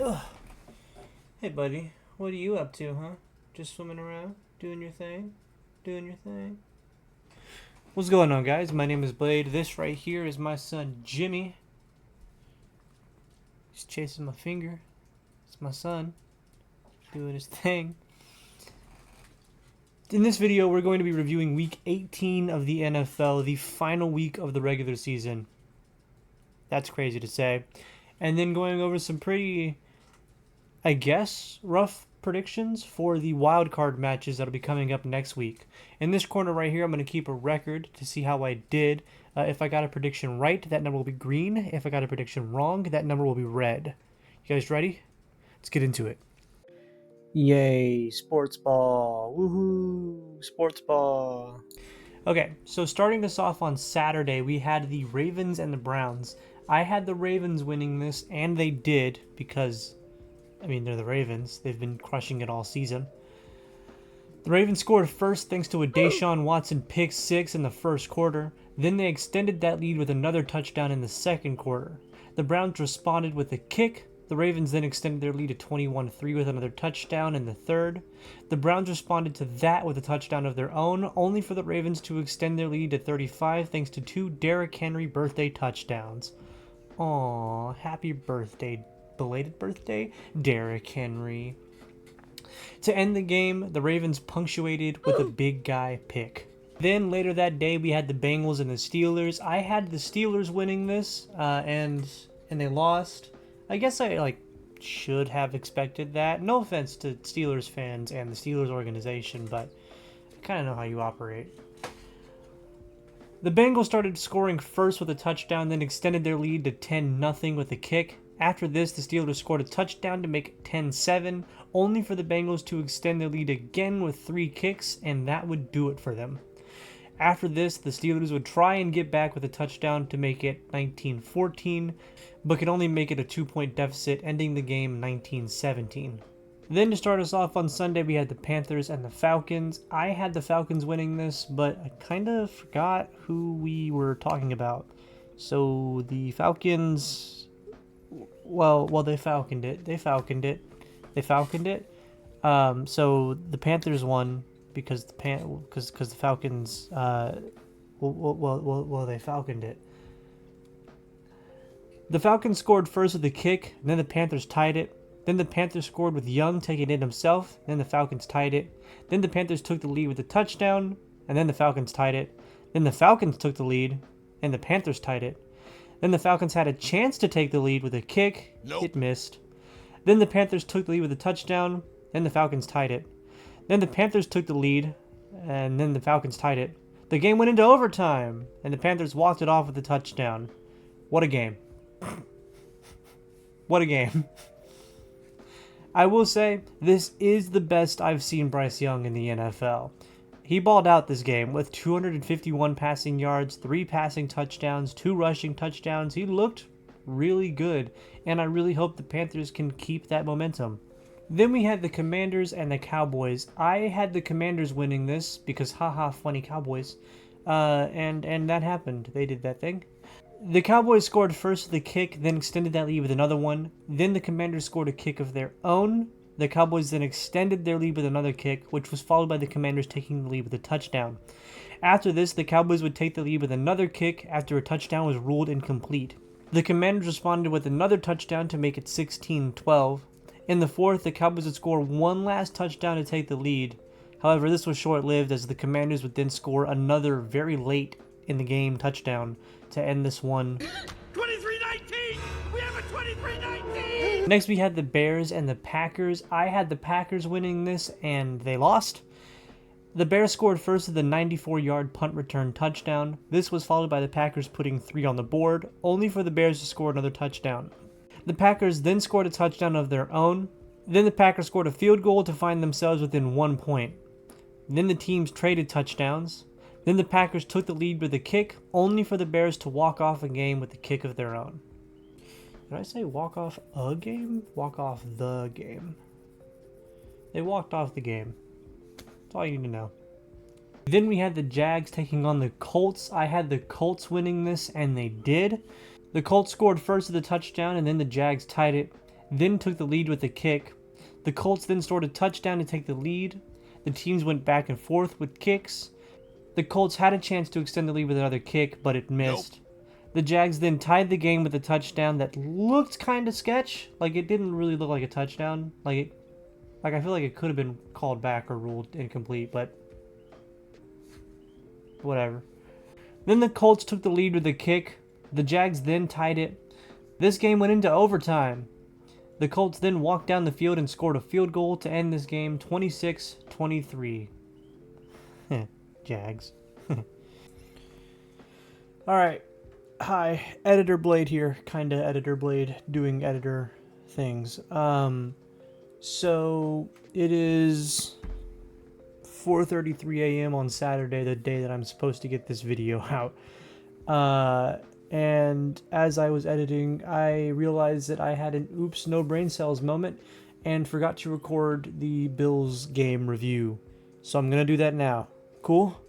Ugh. Hey, buddy. What are you up to, huh? Just swimming around? Doing your thing? Doing your thing? What's going on, guys? My name is Blade. This right here is my son, Jimmy. He's chasing my finger. It's my son. Doing his thing. In this video, we're going to be reviewing Week 18 of the NFL, the final week of the regular season. That's crazy to say. And then going over some pretty, I guess, rough predictions for the wildcard matches that'll be coming up next week. In this corner right here, I'm going to keep a record to see how I did. If I got a prediction right, that number will be green. If I got a prediction wrong, that number will be red. You guys ready? Let's get into it. Yay, sports ball. Woohoo, sports ball. Okay, so starting this off on Saturday, we had the Ravens and the Browns. I had the Ravens winning this, and they did because, I mean, they're the Ravens. They've been crushing it all season. The Ravens scored first thanks to a Deshaun Watson pick six in the first quarter. Then they extended that lead with another touchdown in the second quarter. The Browns responded with a kick. The Ravens then extended their lead to 21-3 with another touchdown in the third. The Browns responded to that with a touchdown of their own, only for the Ravens to extend their lead to 35 thanks to two Derrick Henry birthday touchdowns. Aw, happy birthday, belated birthday, Derrick Henry. To end the game, the Ravens punctuated with a big guy pick. Then later that day, we had the Bengals and the Steelers. I had the Steelers winning this, and they lost. I guess I should have expected that. No offense to Steelers fans and the Steelers organization, but I kind of know how you operate. The Bengals started scoring first with a touchdown, then extended their lead to 10-0 with a kick. After this, the Steelers scored a touchdown to make it 10-7, only for the Bengals to extend their lead again with 3 kicks, and that would do it for them. After this, the Steelers would try and get back with a touchdown to make it 19-14, but could only make it a 2-point deficit, ending the game 19-17. Then to start us off on Sunday, we had the Panthers and the Falcons. I had the Falcons winning this, but I kind of forgot who we were talking about. So the Falcons, well, they falconed it. So the Panthers won because the Falcons, they falconed it. The Falcons scored first with a kick, and then the Panthers tied it. Then the Panthers scored with Young taking it himself, then the Falcons tied it. Then the Panthers took the lead with a touchdown, and then the Falcons tied it. Then the Falcons took the lead, and the Panthers tied it. Then the Falcons had a chance to take the lead with a kick. Nope. It missed. Then the Panthers took the lead with a touchdown, then the Falcons tied it. Then the Panthers took the lead, and then the Falcons tied it. The game went into overtime, and the Panthers walked it off with a touchdown. What a game. What a game. I will say, this is the best I've seen Bryce Young in the NFL. He balled out this game with 251 passing yards, 3 passing touchdowns, 2 rushing touchdowns. He looked really good, and I really hope the Panthers can keep that momentum. Then we had the Commanders and the Cowboys. I had the Commanders winning this because haha, funny Cowboys. And that happened. They did that thing. The Cowboys scored first with a kick, then extended that lead with another one. Then the Commanders scored a kick of their own. The Cowboys then extended their lead with another kick, which was followed by the Commanders taking the lead with a touchdown. After this, the Cowboys would take the lead with another kick after a touchdown was ruled incomplete. The Commanders responded with another touchdown to make it 16-12. In the fourth, the Cowboys would score one last touchdown to take the lead. However, this was short-lived as the Commanders would then score another very late in the game touchdown to end this one. 23-19! We have a 23-19! Next, we had the Bears and the Packers. I had the Packers winning this, and they lost. The Bears scored first with a 94-yard punt return touchdown. This was followed by the Packers putting 3 on the board, only for the Bears to score another touchdown. The Packers then scored a touchdown of their own. Then the Packers scored a field goal to find themselves within 1 point. Then the teams traded touchdowns. Then the Packers took the lead with a kick, only for the Bears to walk off a game with a kick of their own. Did I say walk off a game? Walk off the game. They walked off the game. That's all you need to know. Then we had the Jags taking on the Colts. I had the Colts winning this, and they did. The Colts scored first with a touchdown, and then the Jags tied it. then took the lead with a kick. The Colts then scored a touchdown to take the lead. The teams went back and forth with kicks. The Colts had a chance to extend the lead with another kick, but it missed. The Jags then tied the game with a touchdown that looked kind of sketch. Like, it didn't really look like a touchdown. Like, I feel like it could have been called back or ruled incomplete, but whatever. Then the Colts took the lead with a kick. The Jags then tied it. This game went into overtime. The Colts then walked down the field and scored a field goal to end this game 26-23. Jags. Alright. Hi, Editor Blade here. Kinda Editor Blade doing editor things. So it is 4:33 a.m. on Saturday, the day that I'm supposed to get this video out. And as I was editing, I realized that I had an oops, no brain cells moment and forgot to record the Bills game review. So I'm gonna do that now. Cool?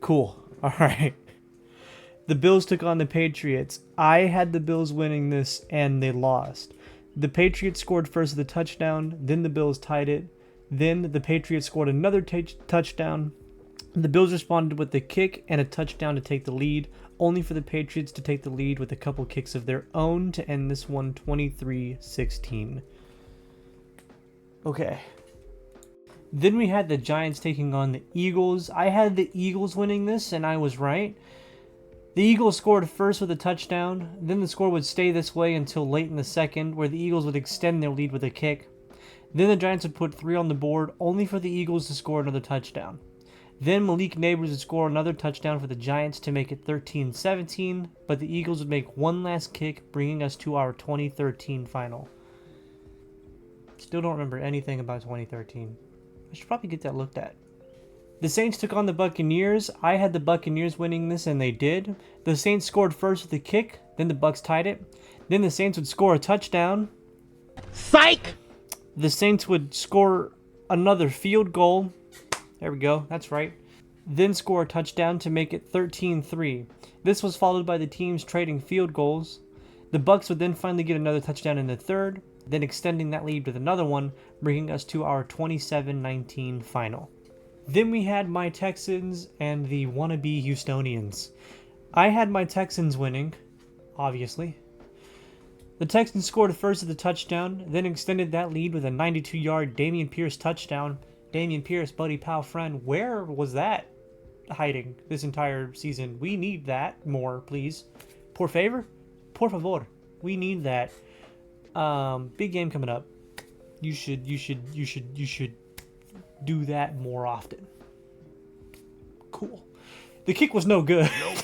Cool. Alright. The Bills took on the Patriots. I had the Bills winning this, and they lost. The Patriots scored first with a touchdown, then the Bills tied it. Then the Patriots scored another touchdown. The Bills responded with a kick and a touchdown to take the lead, only for the Patriots to take the lead with a couple kicks of their own to end this one 23-16. Okay. Then we had the Giants taking on the Eagles. I had the Eagles winning this, and I was right. The Eagles scored first with a touchdown, then the score would stay this way until late in the second, where the Eagles would extend their lead with a kick. Then the Giants would put 3 on the board, only for the Eagles to score another touchdown. Then Malik Neighbors would score another touchdown for the Giants to make it 13-17, but the Eagles would make one last kick, bringing us to our 2013 final. Still don't remember anything about 2013. I should probably get that looked at. The Saints took on the Buccaneers. I had the Buccaneers winning this, and they did. The Saints scored first with a kick, then the Bucs tied it. Then the Saints would score a touchdown. Psych! The Saints would score another field goal. There we go, that's right. Then score a touchdown to make it 13-3. This was followed by the teams trading field goals. The Bucs would then finally get another touchdown in the third, then extending that lead with another one, bringing us to our 27-19 final. Then we had my Texans and the wannabe Houstonians. I had my Texans winning, obviously. The Texans scored first with a touchdown, then extended that lead with a 92-yard Dameon Pierce touchdown. Dameon Pierce, buddy, pal, friend, where was that hiding this entire season? We need that more, please. Por favor? Por favor. We need that. Big game coming up. You should do that more often. Cool. The kick was no good. Nope.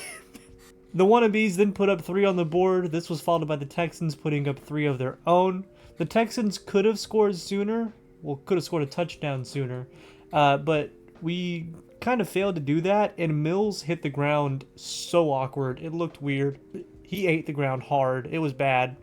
The wannabes then put up 3 on the board. This was followed by the Texans putting up 3 of their own. The Texans could have scored sooner. Well, could have scored a touchdown sooner. But we kind of failed to do that. And Mills hit the ground so awkward. It looked weird. He ate the ground hard. It was bad.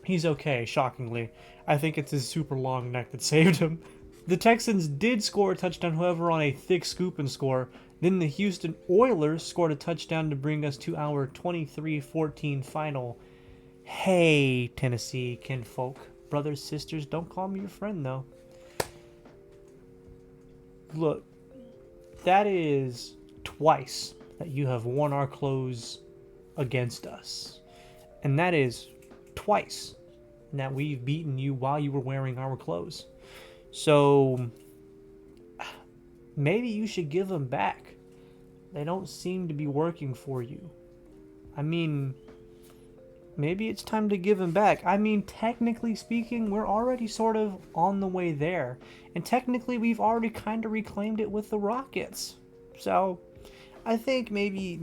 He's okay, shockingly. I think it's his super long neck that saved him. The Texans did score a touchdown, however, on a thick scoop and score. Then the Houston Oilers scored a touchdown to bring us to our 23-14 final. Hey, Tennessee kinfolk. Brothers, sisters, don't call me your friend, though. Look, that is twice that you have worn our clothes against us. And that is twice that we've beaten you while you were wearing our clothes. So, maybe you should give them back. They don't seem to be working for you. I mean, maybe it's time to give them back. I mean, technically speaking, we're already sort of on the way there. And technically, we've already kind of reclaimed it with the Rockets. So, I think maybe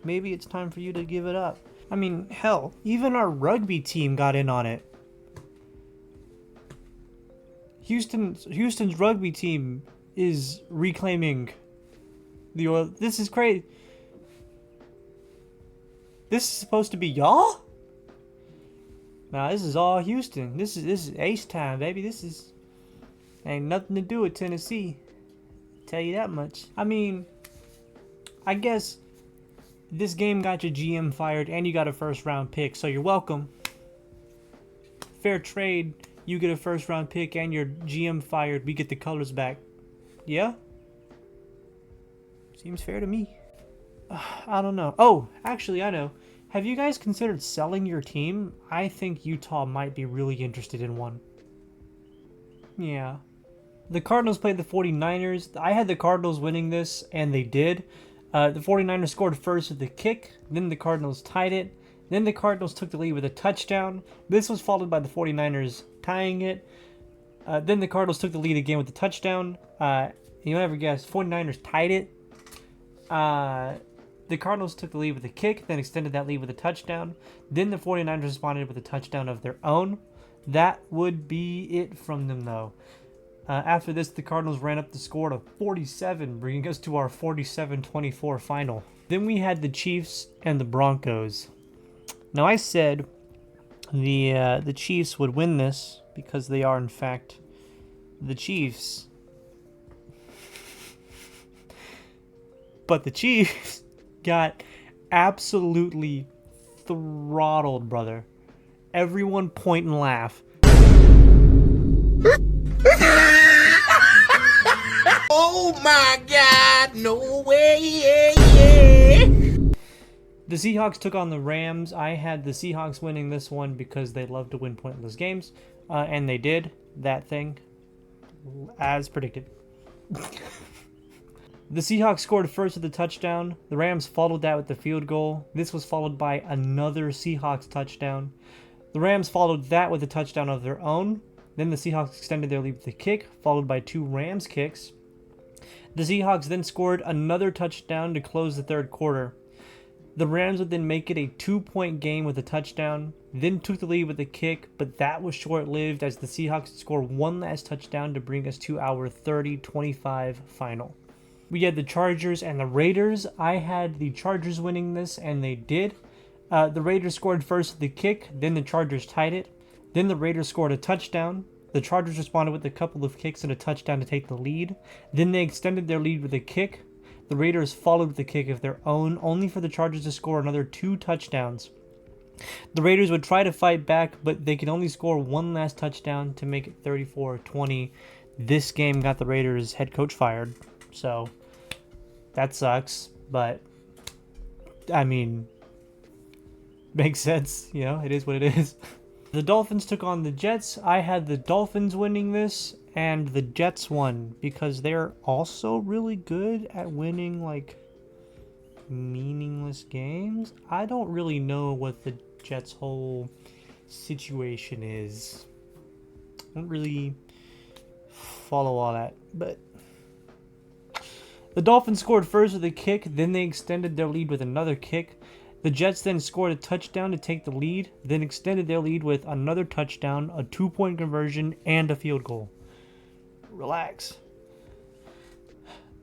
it's time for you to give it up. I mean, hell, even our rugby team got in on it. Houston's rugby team is reclaiming the oil. This is crazy. This is supposed to be y'all? Nah, this is all Houston. This is ace time, baby. This is ain't nothing to do with Tennessee. Tell you that much. I mean, I guess this game got your GM fired and you got a first round pick, so you're welcome. Fair trade. You get a first round pick and your GM fired. We get the colors back. Yeah? Seems fair to me. I don't know. Oh, actually, I know. Have you guys considered selling your team? I think Utah might be really interested in one. Yeah. The Cardinals played the 49ers. I had the Cardinals winning this, and they did. The 49ers scored first with the kick. Then the Cardinals tied it. Then the Cardinals took the lead with a touchdown. This was followed by the 49ers tying it. Then the Cardinals took the lead again with the touchdown. You never guess. 49ers tied it. The Cardinals took the lead with a kick, then extended that lead with a touchdown. Then the 49ers responded with a touchdown of their own. That would be it from them, though. After this, the Cardinals ran up the score to 47, bringing us to our 47-24 final. Then we had the Chiefs and the Broncos. Now, I said the Chiefs would win this because they are, in fact, the Chiefs. But the Chiefs got absolutely throttled, brother. Everyone point and laugh. Oh my God, no way, yeah. The Seahawks took on the Rams. I had the Seahawks winning this one because they love to win pointless games. And they did that thing as predicted. The Seahawks scored first with a touchdown. The Rams followed that with the field goal. This was followed by another Seahawks touchdown. The Rams followed that with a touchdown of their own. Then the Seahawks extended their lead with a kick, followed by two Rams kicks. The Seahawks then scored another touchdown to close the third quarter. The Rams would then make it a 2-point game with a touchdown, then took the lead with a kick, but that was short-lived as the Seahawks scored one last touchdown to bring us to our 30-25 final. We had the Chargers and the Raiders. I had the Chargers winning this, and they did. The Raiders scored first with the kick, then the Chargers tied it. Then the Raiders scored a touchdown. The Chargers responded with a couple of kicks and a touchdown to take the lead. Then they extended their lead with a kick. The Raiders followed with a kick of their own, only for the Chargers to score another 2 touchdowns. The Raiders would try to fight back, but they could only score one last touchdown to make it 34-20. This game got the Raiders head coach fired, so that sucks, but I mean, makes sense, you know, it is what it is. The Dolphins took on the Jets. I had the Dolphins winning this, and the Jets won because they're also really good at winning, like, meaningless games. I don't really know what the Jets' whole situation is. I don't really follow all that, but the Dolphins scored first with a kick, then they extended their lead with another kick. The Jets then scored a touchdown to take the lead, then extended their lead with another touchdown, a 2-point conversion, and a field goal. Relax.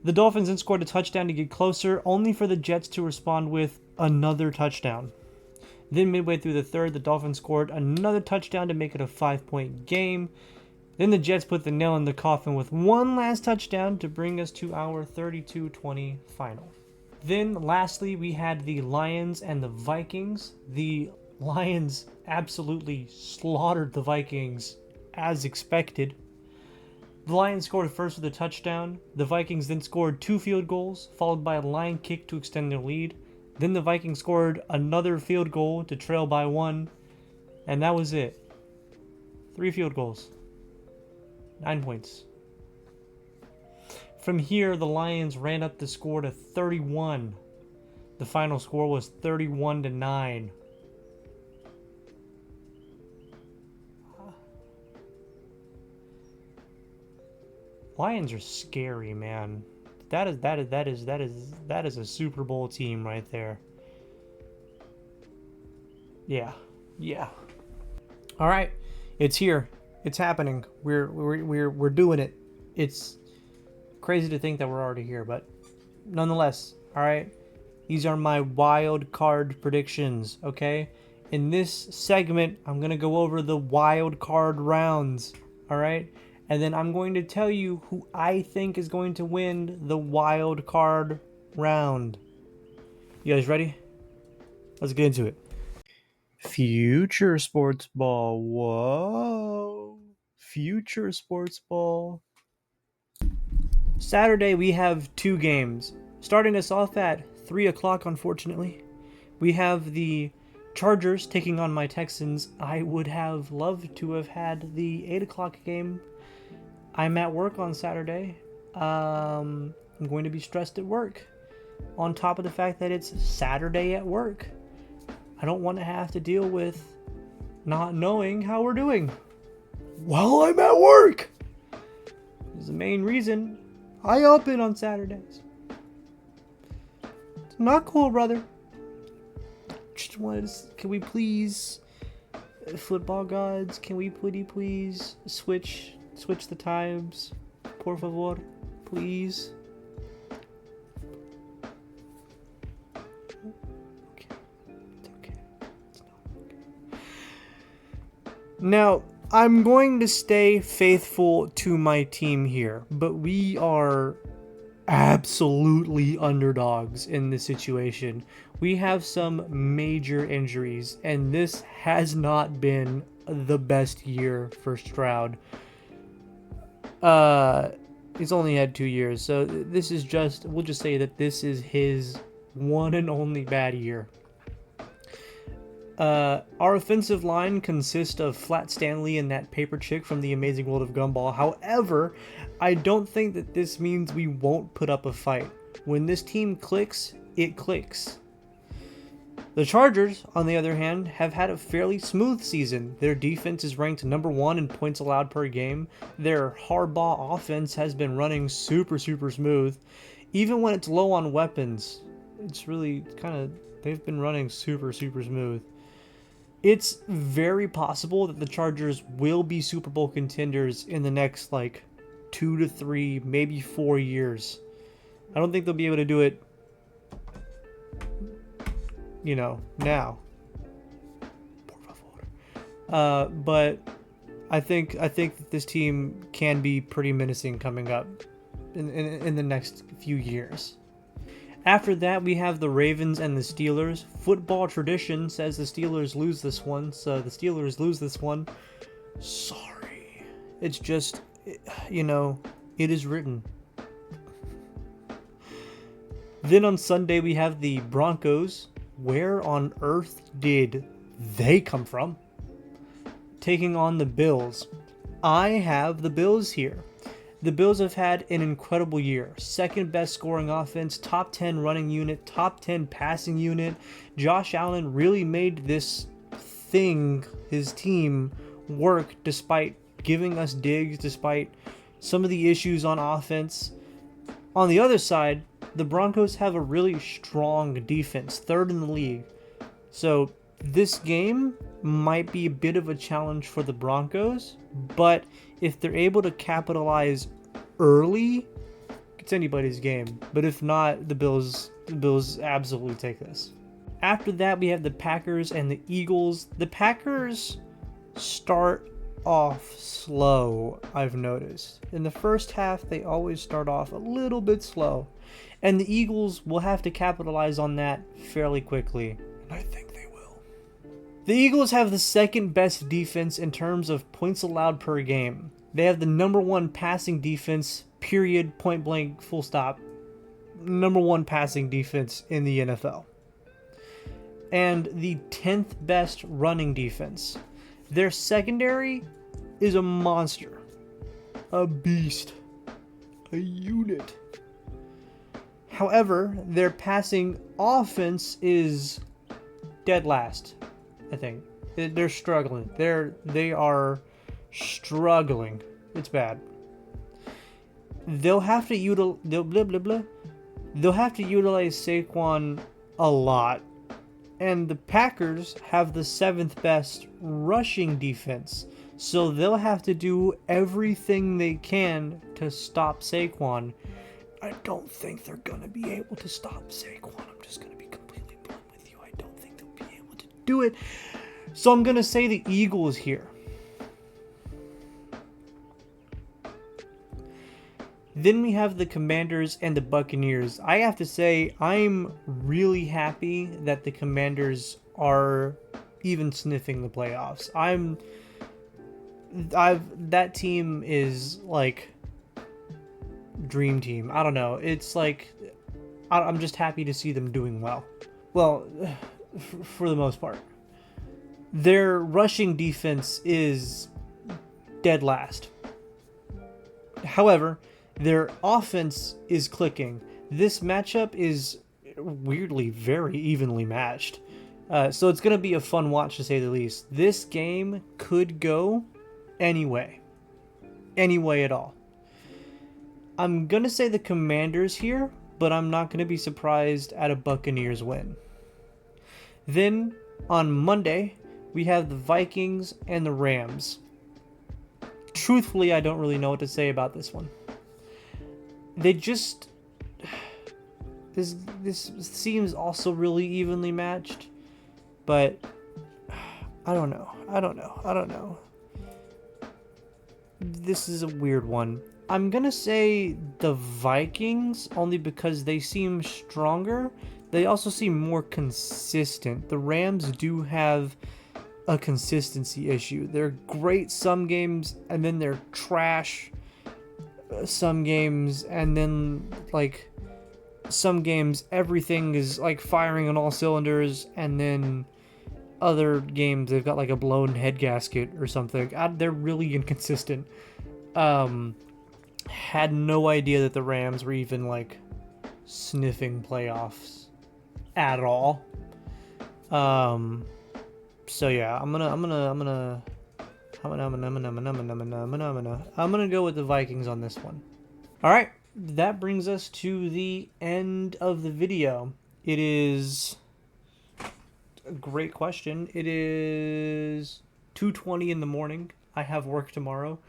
The Dolphins then scored a touchdown to get closer, only for the Jets to respond with another touchdown. Then midway through the third, the Dolphins scored another touchdown to make it a 5-point game. Then the Jets put the nail in the coffin with one last touchdown to bring us to our 32-20 final. Then, lastly, we had the Lions and the Vikings. The Lions absolutely slaughtered the Vikings, as expected. The Lions scored first with a touchdown. The Vikings then scored 2 field goals, followed by a Lion kick to extend their lead. Then the Vikings scored another field goal to trail by 1, and that was it. 3 field goals. 9 points. From here, the Lions ran up the score to 31. The final score was 31-9. Lions are scary, man. That is a Super Bowl team right there. Yeah. All right, it's here. It's happening. We're doing it. It's crazy to think that we're already here, but nonetheless, all right. These are my wild card predictions, okay? In this segment, I'm going to go over the wild card rounds, all right? And then I'm going to tell you who I think is going to win the wild card round. You guys ready? Let's get into it. Future sports ball. Whoa. Future sports ball. Saturday, we have 2 games. Starting us off at 3 o'clock, unfortunately. We have the Chargers taking on my Texans. I would have loved to have had the 8 o'clock game. I'm at work on Saturday. I'm going to be stressed at work. On top of the fact that it's Saturday at work. I don't want to have to deal with not knowing how we're doing while I'm at work. This is the main reason I up in on Saturdays. It's not cool, brother. Just wanted to, can we please, football gods, can we please switch the times? Por favor, please. Okay. It's okay. It's not okay. Now, I'm going to stay faithful to my team here, but we are absolutely underdogs in this situation. We have some major injuries, and this has not been the best year for Stroud. He's only had 2 years, so this is just, we'll just say that this is his one and only bad year. Our offensive line consists of Flat Stanley and that paper chick from The Amazing World of Gumball. However, I don't think that this means we won't put up a fight. When this team clicks, it clicks. The Chargers, on the other hand, have had a fairly smooth season. Their defense is ranked number 1 in points allowed per game. Their hardball offense has been running super smooth. Even when it's low on weapons, it's really they've been running super smooth. It's very possible that the Chargers will be Super Bowl contenders in the next 2 to 3, maybe 4 years. I don't think they'll be able to do it, now. But I think that this team can be pretty menacing coming up in the next few years. After that, we have the Ravens and the Steelers. Football tradition says the Steelers lose this one, so the Steelers lose this one. Sorry. It's just, it is written. Then on Sunday, we have the Broncos. Where on earth did they come from? Taking on the Bills. I have the Bills here. The Bills have had an incredible year. Second best scoring offense, top 10 running unit, top 10 passing unit. Josh Allen really made this thing, his team, work despite giving us digs, despite some of the issues on offense. On the other side, the Broncos have a really strong defense, 3rd in the league. So this game might be a bit of a challenge for the Broncos, but if they're able to capitalize early, it's anybody's game. But if not, the Bills absolutely take this. After that, we have the Packers and the Eagles. The Packers start off slow, I've noticed. In the first half, they always start off a little bit slow. And the Eagles will have to capitalize on that fairly quickly. And I think they will. The Eagles have the 2nd best defense in terms of points allowed per game. They have the number 1 passing defense, period, point blank, full stop. Number 1 passing defense in the NFL. And the 10th best running defense. Their secondary is a monster. A beast. A unit. However, their passing offense is dead last, I think. They're struggling. They are struggling. It's bad. They'll have to utilize Saquon a lot. And the Packers have the 7th best rushing defense. So they'll have to do everything they can to stop Saquon. I don't think they're going to be able to stop Saquon. I'm just going to be completely blunt with you. I don't think they'll be able to do it. So I'm going to say the Eagles here. Then we have the Commanders and the Buccaneers. I have to say, I'm really happy that the Commanders are even sniffing the playoffs. That team is like dream team. I don't know. It's like I'm just happy to see them doing well. Well, for the most part. Their rushing defense is dead last. However, their offense is clicking. This matchup is weirdly very evenly matched. So it's going to be a fun watch to say the least. This game could go any way. Any way at all. I'm going to say the Commanders here, but I'm not going to be surprised at a Buccaneers win. Then, on Monday, we have the Vikings and the Rams. Truthfully, I don't really know what to say about this one. They just... This seems also really evenly matched, but I don't know. This is a weird one. I'm gonna say the Vikings only because they seem stronger. They also seem more consistent. The Rams do have a consistency issue. They're great some games, and then they're trash some games, and then like some games everything is like firing on all cylinders, and then other games they've got like a blown head gasket or something. They're really inconsistent. Had no idea that the Rams were even like sniffing playoffs at all. So yeah, I'm gonna go with the Vikings on this one. All right, that brings us to the end of the video. It is a great question. It is 2:20 in the morning. I have work tomorrow.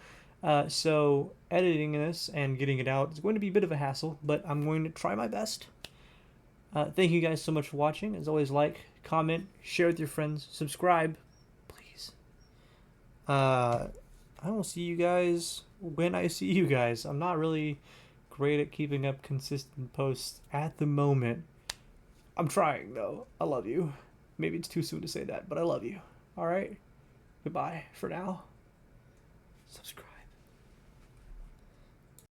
So editing this and getting it out is going to be a bit of a hassle, but I'm going to try my best. Thank you guys so much for watching. As always, like, comment, share with your friends, subscribe, please. I will see you guys when I see you guys. I'm not really great at keeping up consistent posts at the moment. I'm trying, though. I love you. Maybe it's too soon to say that, but I love you. All right? Goodbye for now. Subscribe.